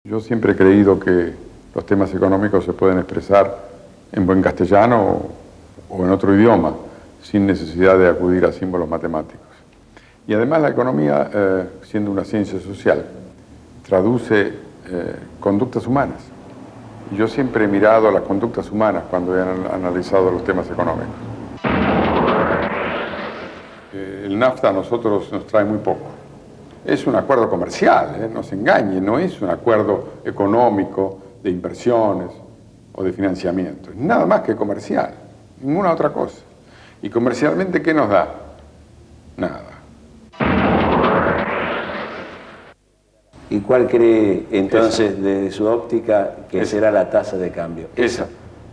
Yo siempre he creído que los temas económicos se pueden expresar en buen castellano o en otro idioma, sin necesidad de acudir a símbolos matemáticos. Y además la economía, siendo una ciencia social, traduce conductas humanas. Y yo siempre he mirado las conductas humanas cuando he analizado los temas económicos. El NAFTA a nosotros nos trae muy poco. Es un acuerdo comercial, no se engañe, no es un acuerdo económico, de inversiones o de financiamiento. Es nada más que comercial, ninguna otra cosa. ¿Y comercialmente qué nos da? Nada. ¿Y cuál cree entonces, desde su óptica, que será la tasa de cambio? Esa.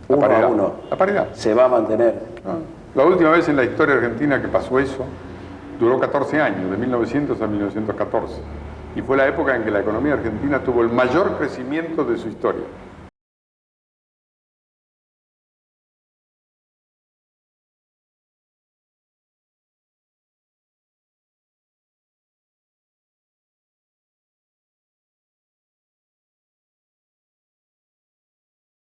Uno a uno. La paridad. ¿Se va a mantener? La última vez en la historia argentina que pasó eso, duró 14 años, de 1900 a 1914. Y fue la época en que la economía argentina tuvo el mayor crecimiento de su historia.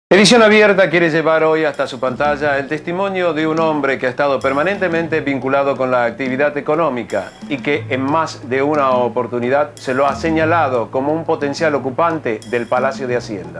Edición Abierta quiere llevar hoy hasta su pantalla el testimonio de un hombre que ha estado permanentemente vinculado con la actividad económica y que en más de una oportunidad se lo ha señalado como un potencial ocupante del Palacio de Hacienda.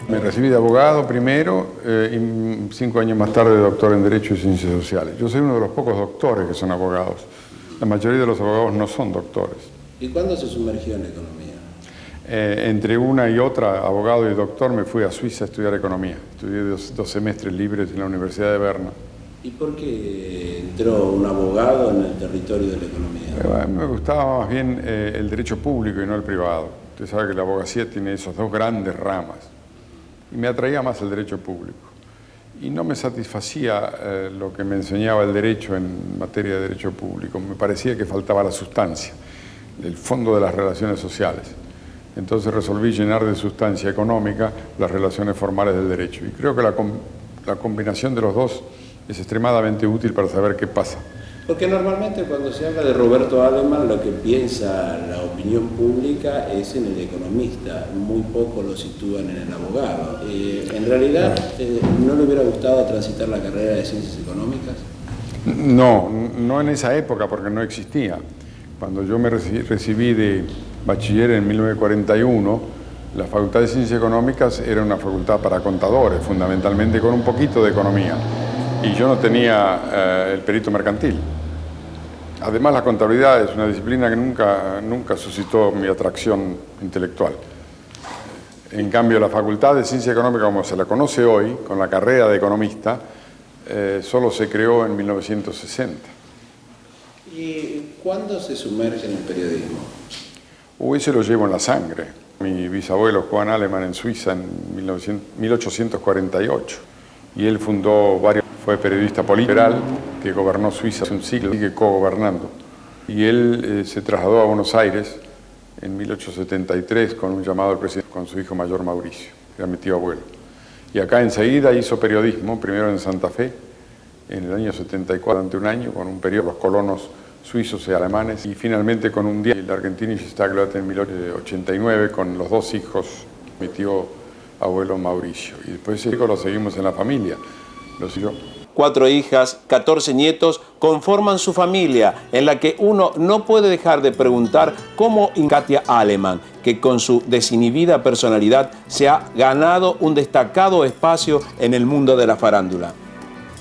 Me recibí de abogado primero y 5 años más tarde de doctor en Derecho y Ciencias Sociales. Yo soy uno de los pocos doctores que son abogados. La mayoría de los abogados no son doctores. ¿Y cuándo se sumergió en la economía? Entre una y otra, abogado y doctor, me fui a Suiza a estudiar economía. Estudié 2 semestres libres en la Universidad de Berna. ¿Y por qué entró un abogado en el territorio de la economía? Me gustaba más bien el derecho público y no el privado. Usted sabe que la abogacía tiene esas 2 grandes ramas. Y me atraía más el derecho público. Y no me satisfacía lo que me enseñaba el derecho en materia de derecho público. Me parecía que faltaba la sustancia, el fondo de las relaciones sociales. Entonces resolví llenar de sustancia económica las relaciones formales del derecho. Y creo que la combinación de los dos es extremadamente útil para saber qué pasa. Porque normalmente cuando se habla de Roberto Alemann, lo que piensa la opinión pública es en el economista, muy poco lo sitúan en el abogado. ¿En realidad no le hubiera gustado transitar la carrera de Ciencias Económicas? No en esa época, porque no existía. Cuando yo me recibí de bachiller en 1941, la Facultad de Ciencias Económicas era una facultad para contadores, fundamentalmente con un poquito de economía. Y yo no tenía el perito mercantil. Además, la contabilidad es una disciplina que nunca suscitó mi atracción intelectual. En cambio, la Facultad de Ciencia Económica, como se la conoce hoy, con la carrera de economista, solo se creó en 1960. ¿Y cuándo se sumerge en el periodismo? Ese lo llevo en la sangre. Mi bisabuelo Juan Alemann en Suiza en 1848. Y él fundó fue periodista político que gobernó Suiza hace un siglo, sigue cogobernando. Y él se trasladó a Buenos Aires en 1873 con un llamado al presidente, con su hijo mayor Mauricio, que era mi tío abuelo. Y acá enseguida hizo periodismo, primero en Santa Fe, en el año 74, durante un año, con un periodo de los colonos suizos y alemanes, y finalmente con un día, el Argentinische Tageblatt en 1889, con los 2 hijos, mi tío abuelo Mauricio. Y después ese hijo lo seguimos en la familia, lo siguió. 4 hijas, 14 nietos conforman su familia, en la que uno no puede dejar de preguntar cómo Katia Alemann, que con su desinhibida personalidad se ha ganado un destacado espacio en el mundo de la farándula.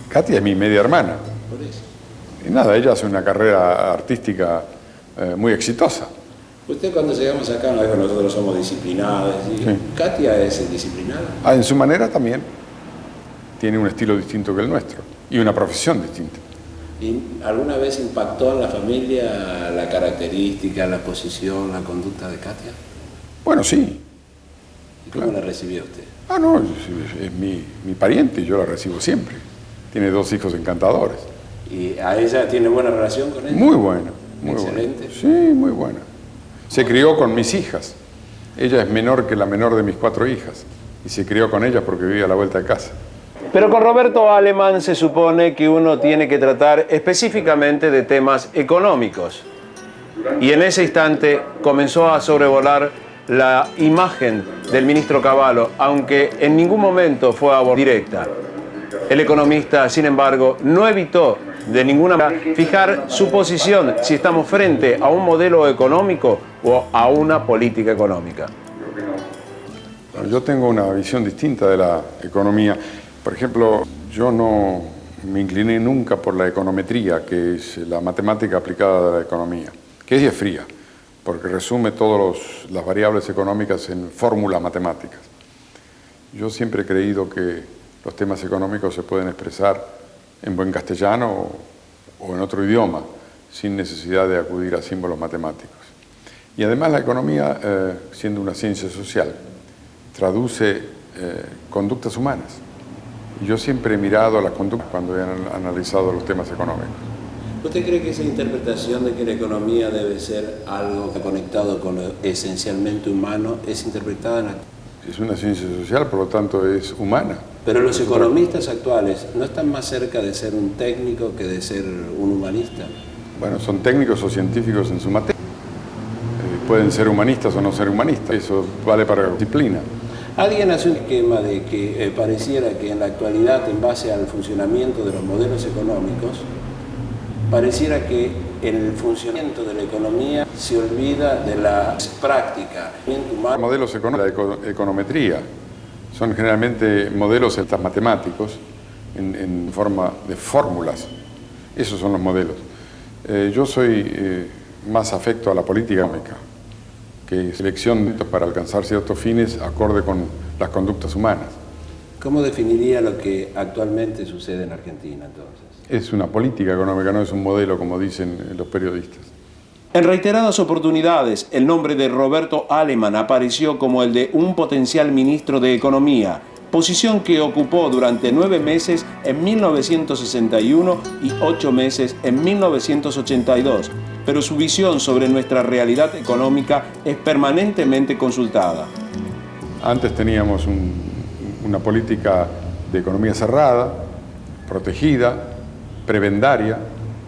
Katia es mi media hermana. Por eso. Y nada, ella hace una carrera artística muy exitosa. Usted cuando llegamos acá nos dijo nosotros somos disciplinados. ¿Sí? ¿Katia es disciplinada? En su manera también. Tiene un estilo distinto que el nuestro y una profesión distinta. ¿Y alguna vez impactó en la familia la característica, la posición, la conducta de Katia? Bueno, sí. ¿Y cómo la recibió usted? Ah, no, es mi pariente y yo la recibo siempre. Tiene 2 hijos encantadores. ¿Y a ella tiene buena relación con ella? Muy buena, muy Excelente. buena. Sí, muy buena. Se crió con mis hijas. Ella es menor que la menor de mis 4 hijas. Y se crió con ellas porque vivía a la vuelta de casa. Pero con Roberto Alemán se supone que uno tiene que tratar específicamente de temas económicos. Y en ese instante comenzó a sobrevolar la imagen del ministro Cavallo, aunque en ningún momento fue a voz directa. El economista, sin embargo, no evitó de ninguna manera fijar su posición si estamos frente a un modelo económico o a una política económica. Yo tengo una visión distinta de la economía. Por ejemplo, yo no me incliné nunca por la econometría, que es la matemática aplicada a la economía, que es fría, porque resume todas las variables económicas en fórmulas matemáticas. Yo siempre he creído que los temas económicos se pueden expresar en buen castellano o en otro idioma, sin necesidad de acudir a símbolos matemáticos. Y además la economía, siendo una ciencia social, traduce conductas humanas. Y yo siempre he mirado las conductas cuando he analizado los temas económicos. ¿Usted cree que esa interpretación de que la economía debe ser algo conectado con lo esencialmente humano es interpretada en la... Es una ciencia social, por lo tanto es humana. Pero los economistas actuales no están más cerca de ser un técnico que de ser un humanista. Bueno, son técnicos o científicos en su materia. Pueden ser humanistas o no ser humanistas, eso vale para la disciplina. Alguien hace un esquema de que pareciera que en la actualidad, en base al funcionamiento de los modelos económicos, pareciera que en el funcionamiento de la economía se olvida de la práctica. Los modelos económicos, la econometría, son generalmente modelos matemáticos en forma de fórmulas. Esos son los modelos. Yo soy más afecto a la política económica, que es selección para alcanzar ciertos fines acorde con las conductas humanas. ¿Cómo definiría lo que actualmente sucede en Argentina, entonces? Es una política económica, no es un modelo, como dicen los periodistas. En reiteradas oportunidades, el nombre de Roberto Alemán apareció como el de un potencial ministro de Economía, posición que ocupó durante 9 meses en 1961 y 8 meses en 1982, pero su visión sobre nuestra realidad económica es permanentemente consultada. Antes teníamos una política de economía cerrada, protegida, prebendaria,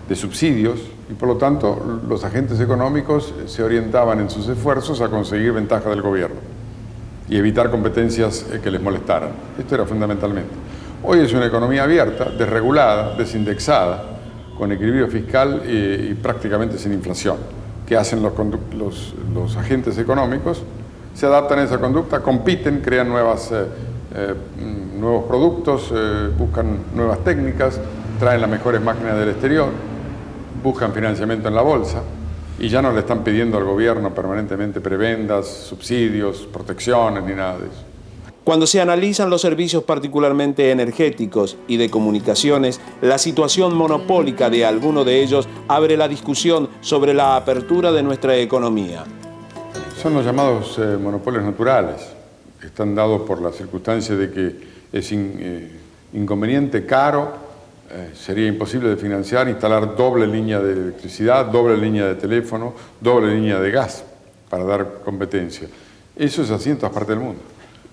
de subsidios, y por lo tanto los agentes económicos se orientaban en sus esfuerzos a conseguir ventaja del gobierno y evitar competencias que les molestaran. Esto era fundamentalmente. Hoy es una economía abierta, desregulada, desindexada, con equilibrio fiscal y prácticamente sin inflación. ¿Qué hacen los agentes económicos? Se adaptan a esa conducta, compiten, crean nuevos productos, buscan nuevas técnicas, traen las mejores máquinas del exterior, buscan financiamiento en la bolsa y ya no le están pidiendo al gobierno permanentemente prebendas, subsidios, protecciones ni nada de eso. Cuando se analizan los servicios particularmente energéticos y de comunicaciones, la situación monopólica de alguno de ellos abre la discusión sobre la apertura de nuestra economía. Son los llamados monopolios naturales. Están dados por la circunstancia de que es inconveniente, caro, sería imposible de financiar, instalar doble línea de electricidad, doble línea de teléfono, doble línea de gas para dar competencia. Eso es así en todas partes del mundo.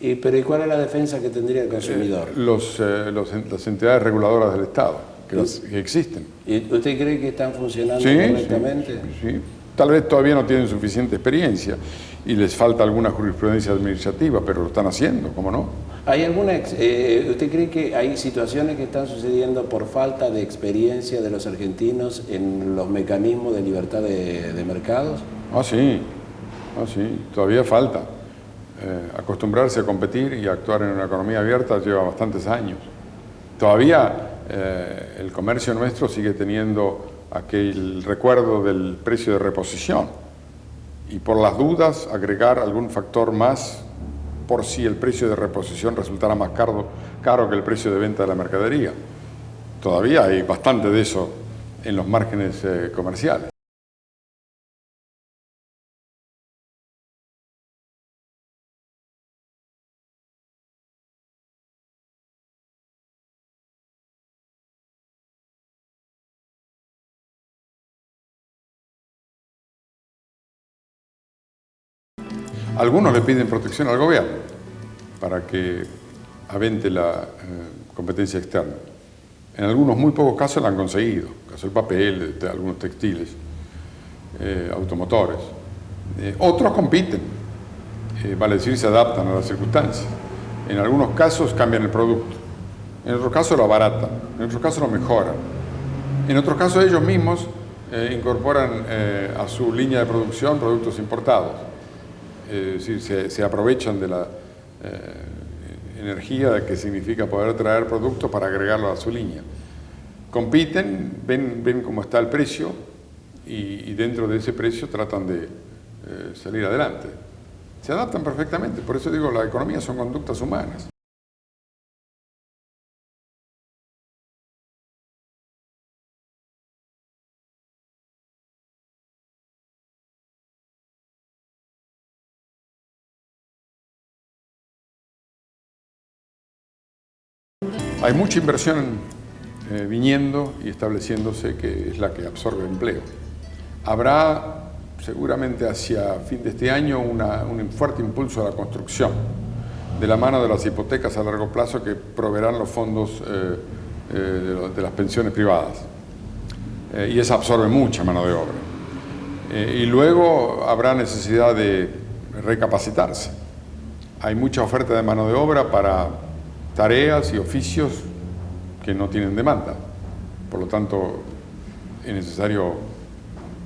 Pero ¿y cuál es la defensa que tendría el consumidor? Las entidades reguladoras del Estado, que existen. ¿Y usted cree que están funcionando correctamente? Sí. Tal vez todavía no tienen suficiente experiencia y les falta alguna jurisprudencia administrativa, pero lo están haciendo, ¿cómo no? ¿Hay ¿Usted cree que hay situaciones que están sucediendo por falta de experiencia de los argentinos en los mecanismos de libertad de mercados? Sí, todavía falta. Acostumbrarse a competir y a actuar en una economía abierta lleva bastantes años. Todavía el comercio nuestro sigue teniendo aquel recuerdo del precio de reposición y por las dudas agregar algún factor más por si el precio de reposición resultara más caro que el precio de venta de la mercadería. Todavía hay bastante de eso en los márgenes comerciales. Algunos le piden protección al gobierno para que avente la competencia externa. En algunos muy pocos casos la han conseguido, el caso del papel, de algunos textiles, automotores. Otros compiten, vale decir, se adaptan a las circunstancias. En algunos casos cambian el producto, en otros casos lo abaratan, en otros casos lo mejoran. En otros casos ellos mismos incorporan a su línea de producción productos importados. Es decir, se aprovechan de la energía que significa poder traer productos para agregarlo a su línea. Compiten, ven cómo está el precio y dentro de ese precio tratan de salir adelante. Se adaptan perfectamente, por eso digo, la economía son conductas humanas. Hay mucha inversión viniendo y estableciéndose que es la que absorbe empleo. Habrá seguramente hacia fin de este año un fuerte impulso a la construcción, de la mano de las hipotecas a largo plazo que proveerán los fondos de las pensiones privadas. Y eso absorbe mucha mano de obra. Y luego habrá necesidad de recapacitarse. Hay mucha oferta de mano de obra para tareas y oficios que no tienen demanda. Por lo tanto, es necesario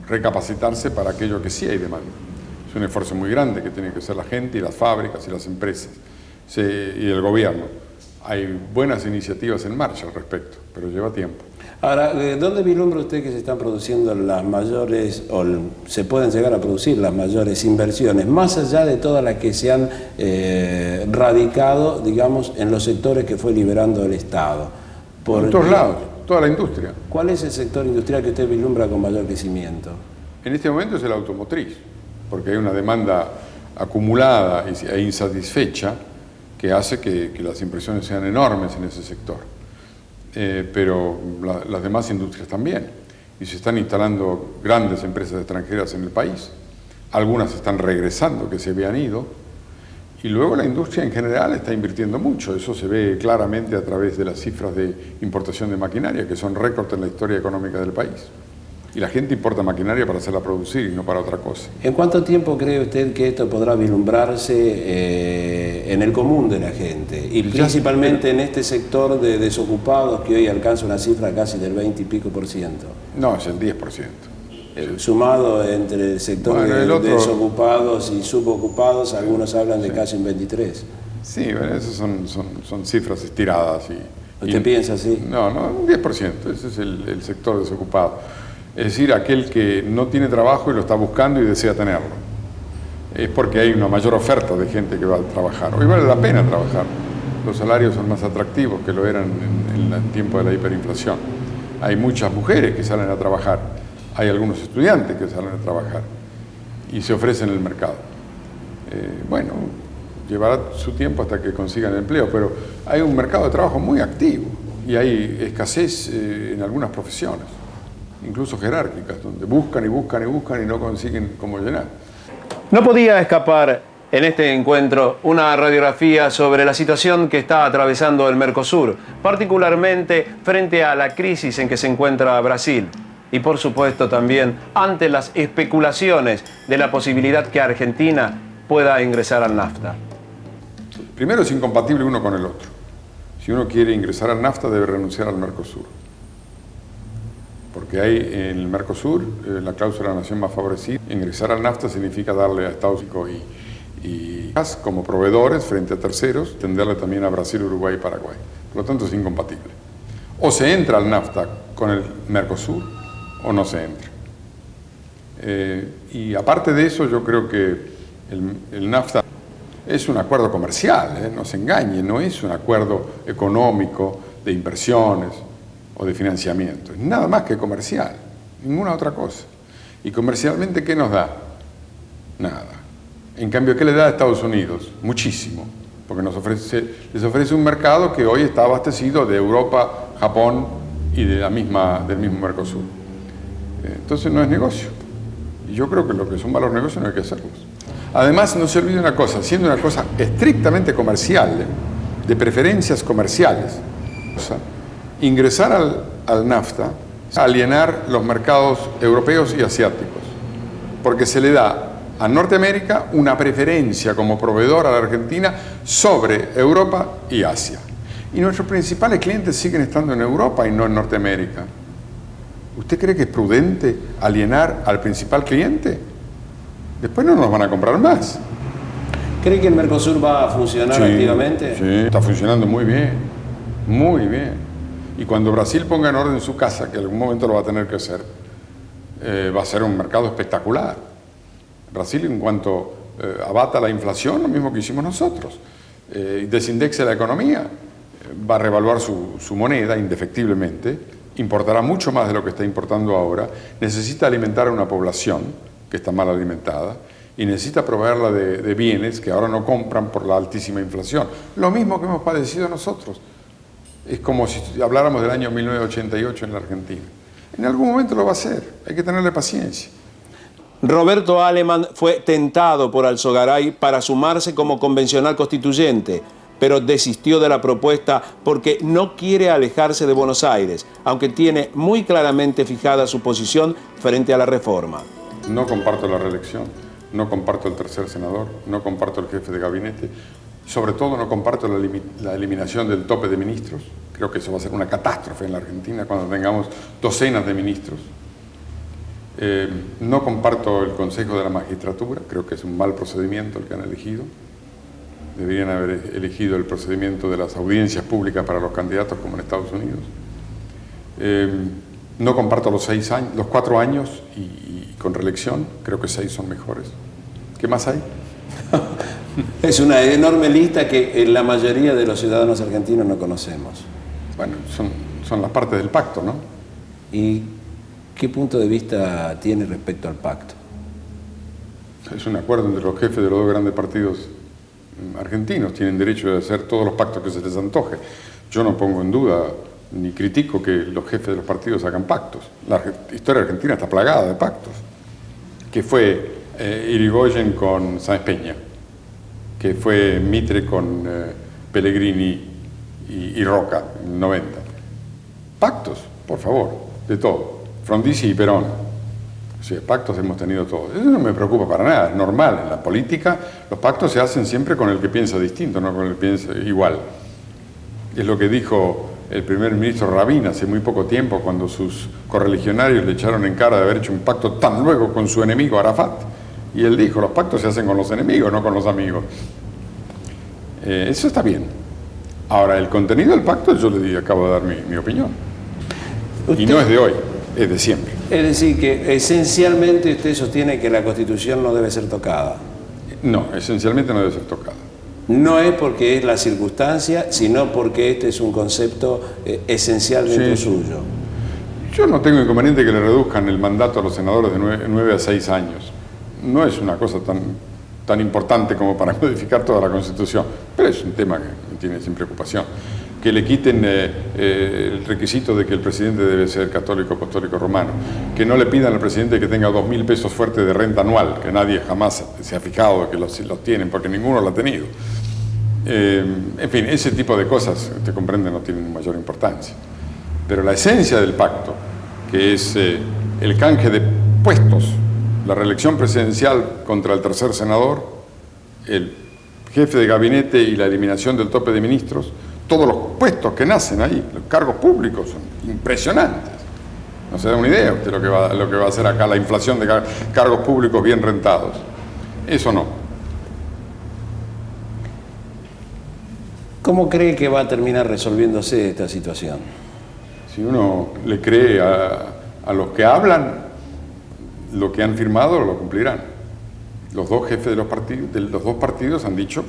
recapacitarse para aquello que sí hay demanda. Es un esfuerzo muy grande que tiene que hacer la gente y las fábricas y las empresas y el gobierno. Hay buenas iniciativas en marcha al respecto, pero lleva tiempo. Ahora, ¿dónde vislumbra usted que se están produciendo las mayores, o se pueden llegar a producir las mayores inversiones, más allá de todas las que se han radicado, digamos, en los sectores que fue liberando el Estado? En todos lados, toda la industria. ¿Cuál es el sector industrial que usted vislumbra con mayor crecimiento? En este momento es el automotriz, porque hay una demanda acumulada e insatisfecha que hace que las inversiones sean enormes en ese sector. Pero las demás industrias también. Y se están instalando grandes empresas extranjeras en el país. Algunas están regresando, que se habían ido. Y luego la industria en general está invirtiendo mucho. Eso se ve claramente a través de las cifras de importación de maquinaria, que son récord en la historia económica del país. Y la gente importa maquinaria para hacerla producir y no para otra cosa. ¿En cuánto tiempo cree usted que esto podrá vislumbrarse en el común de la gente? Y principalmente en este sector de desocupados que hoy alcanza una cifra casi del 20 y pico %. No, es el 10%. Sumado entre el sector de desocupados y subocupados, algunos hablan de casi un 23%. Sí, bueno, esas son cifras estiradas. ¿Usted piensa así? No, un 10%. Ese es el sector desocupado. Es decir, aquel que no tiene trabajo y lo está buscando y desea tenerlo. Es porque hay una mayor oferta de gente que va a trabajar. Hoy vale la pena trabajar. Los salarios son más atractivos que lo eran en el tiempo de la hiperinflación. Hay muchas mujeres que salen a trabajar. Hay algunos estudiantes que salen a trabajar y se ofrecen en el mercado. Bueno, llevará su tiempo hasta que consigan empleo, pero hay un mercado de trabajo muy activo y hay escasez en algunas profesiones, incluso jerárquicas, donde buscan y buscan y buscan y no consiguen cómo llenar. No podía escapar en este encuentro una radiografía sobre la situación que está atravesando el Mercosur, particularmente frente a la crisis en que se encuentra Brasil y por supuesto también ante las especulaciones de la posibilidad que Argentina pueda ingresar al NAFTA. Primero, es incompatible uno con el otro. Si uno quiere ingresar al NAFTA debe renunciar al Mercosur. Porque hay en el Mercosur la cláusula de la nación más favorecida. Ingresar al NAFTA significa darle a Estados Unidos y como proveedores frente a terceros, tenderle también a Brasil, Uruguay y Paraguay. Por lo tanto, es incompatible. O se entra al NAFTA con el Mercosur o no se entra. Y aparte de eso, yo creo que el NAFTA es un acuerdo comercial, no se engañe, no es un acuerdo económico de inversiones o de financiamiento, es nada más que comercial, ninguna otra cosa. ¿Y comercialmente qué nos da? Nada. En cambio, ¿qué le da a Estados Unidos? Muchísimo, porque les ofrece un mercado que hoy está abastecido de Europa, Japón y del mismo Mercosur. Entonces no es negocio. Y yo creo que lo que son malos negocios no hay que hacerlos. Además, no se olvide una cosa, siendo una cosa estrictamente comercial, de preferencias comerciales, o sea, ingresar al NAFTA, alienar los mercados europeos y asiáticos, porque se le da a Norteamérica una preferencia como proveedor a la Argentina sobre Europa y Asia. Y nuestros principales clientes siguen estando en Europa y no en Norteamérica. ¿Usted cree que es prudente alienar al principal cliente? Después no nos van a comprar más. ¿Cree que el Mercosur va a funcionar activamente? Sí, está funcionando muy bien, muy bien. Y cuando Brasil ponga en orden su casa, que en algún momento lo va a tener que hacer, va a ser un mercado espectacular. Brasil, en cuanto abata la inflación, lo mismo que hicimos nosotros, y desindexe la economía, va a revaluar su moneda indefectiblemente, importará mucho más de lo que está importando ahora, necesita alimentar a una población que está mal alimentada y necesita proveerla de bienes que ahora no compran por la altísima inflación. Lo mismo que hemos padecido nosotros. Es como si habláramos del año 1988 en la Argentina. En algún momento lo va a hacer, hay que tenerle paciencia. Roberto Alemann fue tentado por Alzogaray para sumarse como convencional constituyente, pero desistió de la propuesta porque no quiere alejarse de Buenos Aires, aunque tiene muy claramente fijada su posición frente a la reforma. No comparto la reelección, no comparto el tercer senador, no comparto el jefe de gabinete, sobre todo no comparto la eliminación del tope de ministros. Creo que eso va a ser una catástrofe en la Argentina cuando tengamos docenas de ministros. No comparto el Consejo de la Magistratura, creo que es un mal procedimiento el que han elegido. Deberían haber elegido el procedimiento de las audiencias públicas para los candidatos como en Estados Unidos. No comparto los 4 años y con reelección, creo que 6 son mejores. ¿Qué más hay? Es una enorme lista que la mayoría de los ciudadanos argentinos no conocemos. Bueno, son las partes del pacto, ¿no? ¿Y qué punto de vista tiene respecto al pacto? Es un acuerdo entre los jefes de los dos grandes partidos argentinos. Tienen derecho de hacer todos los pactos que se les antoje. Yo no pongo en duda ni critico que los jefes de los partidos hagan pactos. La historia argentina está plagada de pactos. Que fue Irigoyen con Sáenz Peña, que fue Mitre con Pellegrini y Roca en el 90. Pactos, por favor, de todo. Frondizi y Perón. O sea, pactos hemos tenido todos. Eso no me preocupa para nada, es normal. En la política los pactos se hacen siempre con el que piensa distinto, no con el que piensa igual. Es lo que dijo el primer ministro Rabin hace muy poco tiempo cuando sus correligionarios le echaron en cara de haber hecho un pacto tan luego con su enemigo Arafat. Y él dijo, los pactos se hacen con los enemigos, no con los amigos. Eso está bien. Ahora, el contenido del pacto, yo le acabo de dar mi opinión. Y no es de hoy, es de siempre. Es decir, que esencialmente usted sostiene que la Constitución no debe ser tocada. No, esencialmente no debe ser tocada. No es porque es la circunstancia, sino porque este es un concepto esencial dentro suyo. Yo no tengo inconveniente que le reduzcan el mandato a los senadores de 9 a 6 años. No es una cosa tan importante como para modificar toda la Constitución, pero es un tema que me tiene sin preocupación. Que le quiten el requisito de que el presidente debe ser católico, apostólico, romano. Que no le pidan al presidente que tenga 2.000 pesos fuertes de renta anual, que nadie jamás se ha fijado que los tienen, porque ninguno lo ha tenido. En fin, ese tipo de cosas, usted comprende, no tienen mayor importancia. Pero la esencia del pacto, que es el canje de puestos, la reelección presidencial contra el tercer senador, el jefe de gabinete y la eliminación del tope de ministros, todos los puestos que nacen ahí, los cargos públicos son impresionantes. No se da una idea usted lo que va a hacer acá la inflación de cargos públicos bien rentados. Eso no. ¿Cómo cree que va a terminar resolviéndose esta situación? Si uno le cree a los que hablan, lo que han firmado lo cumplirán. Los dos jefes de los dos partidos han dicho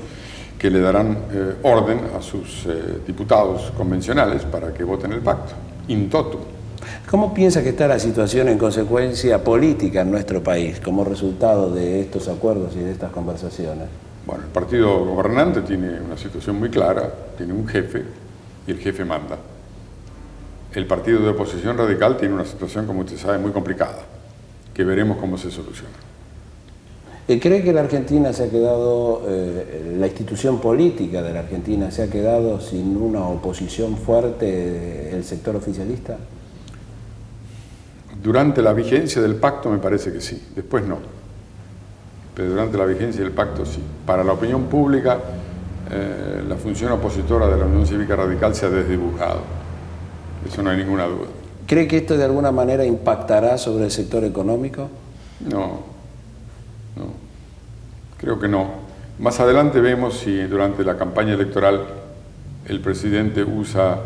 que le darán orden a sus diputados convencionales para que voten el pacto, in toto. ¿Cómo piensa que está la situación en consecuencia política en nuestro país como resultado de estos acuerdos y de estas conversaciones? Bueno, el partido gobernante tiene una situación muy clara, tiene un jefe y el jefe manda. El partido de oposición radical tiene una situación, como usted sabe, muy complicada, que veremos cómo se soluciona. ¿Cree que la Argentina se ha quedado, la institución política de la Argentina se ha quedado sin una oposición fuerte del sector oficialista? Durante la vigencia del pacto me parece que sí, después no. Pero durante la vigencia del pacto sí. Para la opinión pública, la función opositora de la Unión Cívica Radical se ha desdibujado. Eso no hay ninguna duda. ¿Cree que esto de alguna manera impactará sobre el sector económico? No, creo que no. Más adelante vemos si durante la campaña electoral el presidente usa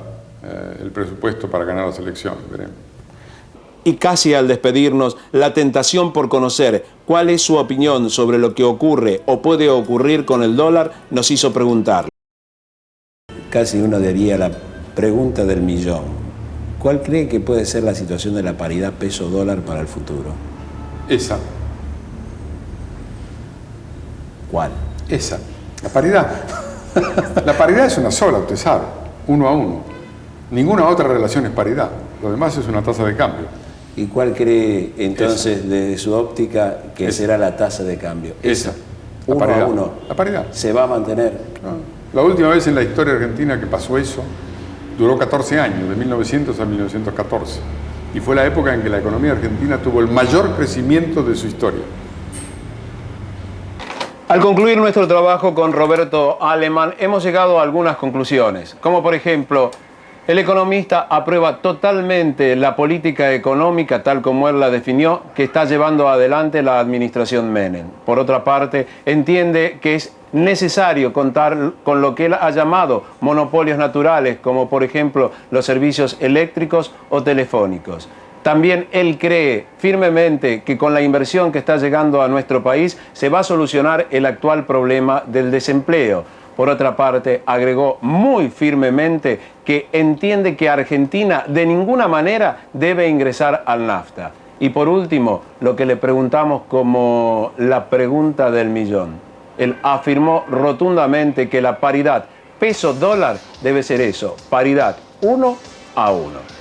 el presupuesto para ganar las elecciones, veremos. Y casi al despedirnos, la tentación por conocer cuál es su opinión sobre lo que ocurre o puede ocurrir con el dólar nos hizo preguntar. Casi uno diría la pregunta del millón. ¿Cuál cree que puede ser la situación de la paridad peso-dólar para el futuro? Esa. ¿Cuál? Esa. La paridad. La paridad es una sola, usted sabe. 1 a 1. Ninguna otra relación es paridad. Lo demás es una tasa de cambio. ¿Y cuál cree entonces, desde su óptica, que será la tasa de cambio? Esa. La 1 paridad. a 1. La paridad. ¿Se va a mantener? La última vez en la historia argentina que pasó eso duró 14 años, de 1900 a 1914. Y fue la época en que la economía argentina tuvo el mayor crecimiento de su historia. Al concluir nuestro trabajo con Roberto Alemann, hemos llegado a algunas conclusiones, como por ejemplo, el economista aprueba totalmente la política económica tal como él la definió, que está llevando adelante la administración Menem. Por otra parte, entiende que es necesario contar con lo que él ha llamado monopolios naturales, como por ejemplo los servicios eléctricos o telefónicos. También él cree firmemente que con la inversión que está llegando a nuestro país se va a solucionar el actual problema del desempleo. Por otra parte, agregó muy firmemente que entiende que Argentina de ninguna manera debe ingresar al NAFTA. Y por último, lo que le preguntamos como la pregunta del millón. Él afirmó rotundamente que la paridad peso-dólar debe ser eso, paridad 1 a 1.